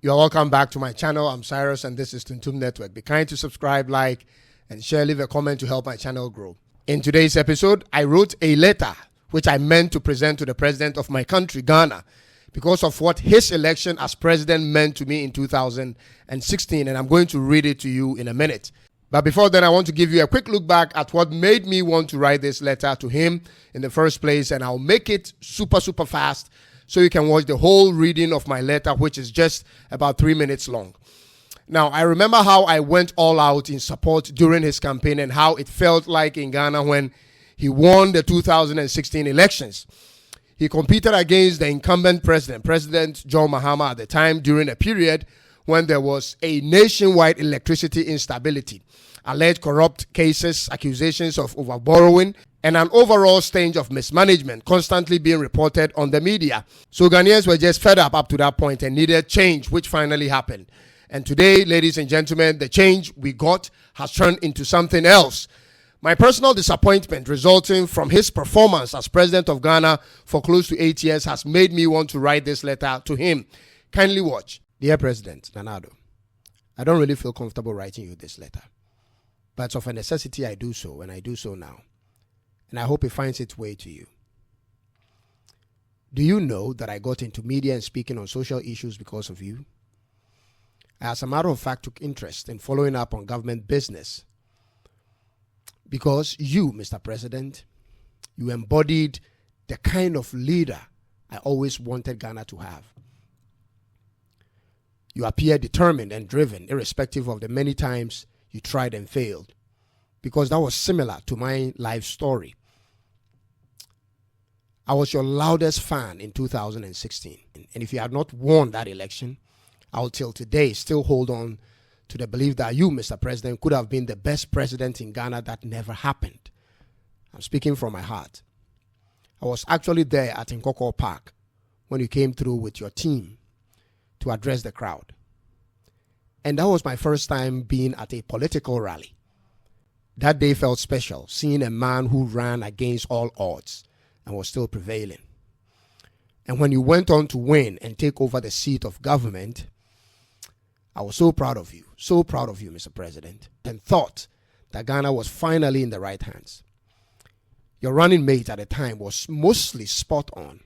You're welcome back to my channel. I'm Cyrus and this is Tuntum Network. Be kind to subscribe, like, and share. Leave a comment to help my channel grow. In today's episode, I wrote a letter which I meant to present to the president of my country, Ghana, because of what his election as president meant to me in 2016, and I'm going to read it to you in a minute. But before then, I want to give you a quick look back at what made me want to write this letter to him in the first place, and I'll make it super fast so you can watch the whole reading of my letter, which is just about 3 minutes long. Now, I remember how I went all out in support during his campaign and how it felt like in Ghana when he won the 2016 elections. He competed against the incumbent President John Mahama at the time during a period when there was a nationwide electricity instability, alleged corrupt cases, accusations of overborrowing, and an overall stench of mismanagement constantly being reported on the media. So Ghanaians were just fed up to that point and needed change, which finally happened. And today, ladies and gentlemen, the change we got has turned into something else. My personal disappointment resulting from his performance as president of Ghana for close to 8 years has made me want to write this letter to him. Kindly watch. Dear President Addo, I don't really feel comfortable writing you this letter, but of a necessity I do so, and I do so now. And I hope it finds its way to you. Do you know that I got into media and speaking on social issues because of you? I, as a matter of fact, took interest in following up on government business because you, Mr. President, you embodied the kind of leader I always wanted Ghana to have. You appear determined and driven, irrespective of the many times you tried and failed, because that was similar to my life story. I was your loudest fan in 2016, and if you had not won that election, I will till today still hold on to the belief that you, Mr. President, could have been the best president in Ghana. That never happened. I'm speaking from my heart. I was actually there at Nkoko Park when you came through with your team to address the crowd. And that was my first time being at a political rally. That day felt special, seeing a man who ran against all odds and was still prevailing. And when you went on to win and take over the seat of government, I was so proud of you, Mr. President, and thought that Ghana was finally in the right hands. Your running mate at the time was mostly spot on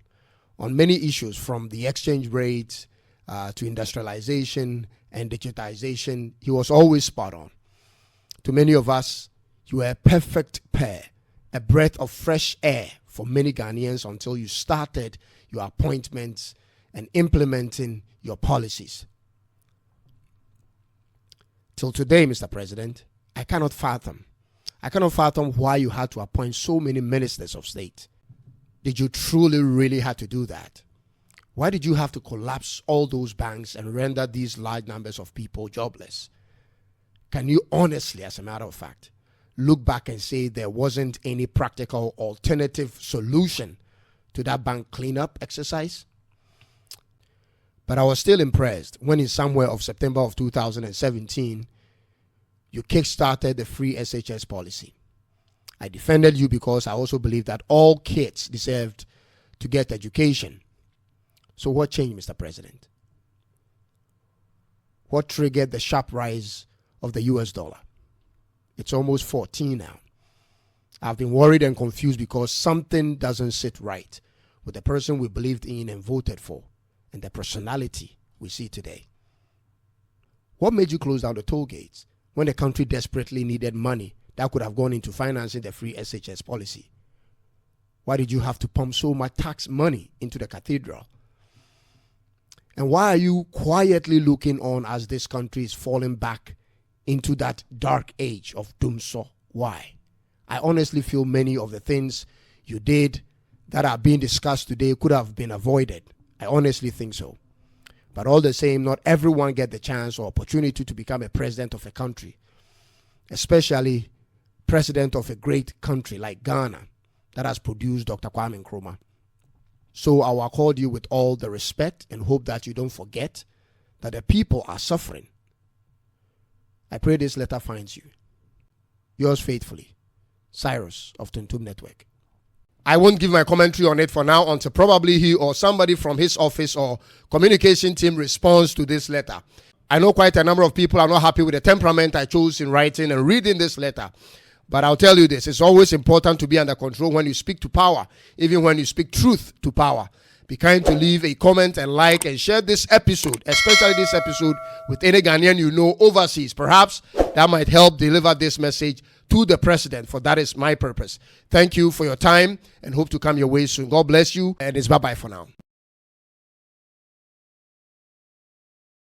many issues, from the exchange rates to industrialization and digitization. He was always spot on. To many of us, you were a perfect pair, a breath of fresh air for many Ghanaians until you started your appointments and implementing your policies. Till today, Mr. President, I cannot fathom why you had to appoint so many ministers of state. Did you truly really have to do that? Why did you have to collapse all those banks and render these large numbers of people jobless? Can you honestly, as a matter of fact, look back and say there wasn't any practical alternative solution to that bank cleanup exercise? But I was still impressed when in somewhere of September of 2017, you kick-started the free SHS policy. I defended you because I also believe that all kids deserved to get education. So what changed, Mr. President? What triggered the sharp rise of the US dollar? It's almost 14 now. I've been worried and confused because something doesn't sit right with the person we believed in and voted for and the personality we see today. What made you close down the toll gates when the country desperately needed money that could have gone into financing the free SHS policy? Why did you have to pump so much tax money into the cathedral? And why are you quietly looking on as this country is falling back into that dark age of doomsday? Why? I honestly feel many of the things you did that are being discussed today could have been avoided. I honestly think so. But all the same, not everyone gets the chance or opportunity to become a president of a country, especially president of a great country like Ghana that has produced Dr. Kwame Nkrumah. So I will accord you with all the respect and hope that you don't forget that the people are suffering. I pray this letter finds you. Yours faithfully, Cyrus of Tuntum Network. I won't give my commentary on it for now until probably he or somebody from his office or communication team responds to this letter. I know quite a number of people are not happy with the temperament I chose in writing and reading this letter. But I'll tell you this, it's always important to be under control when you speak to power, even when you speak truth to power. Be kind to leave a comment and like and share this episode, especially this episode, with any Ghanaian you know overseas. Perhaps that might help deliver this message to the president, for that is my purpose. Thank you for your time and hope to come your way soon. God bless you, and it's bye-bye for now.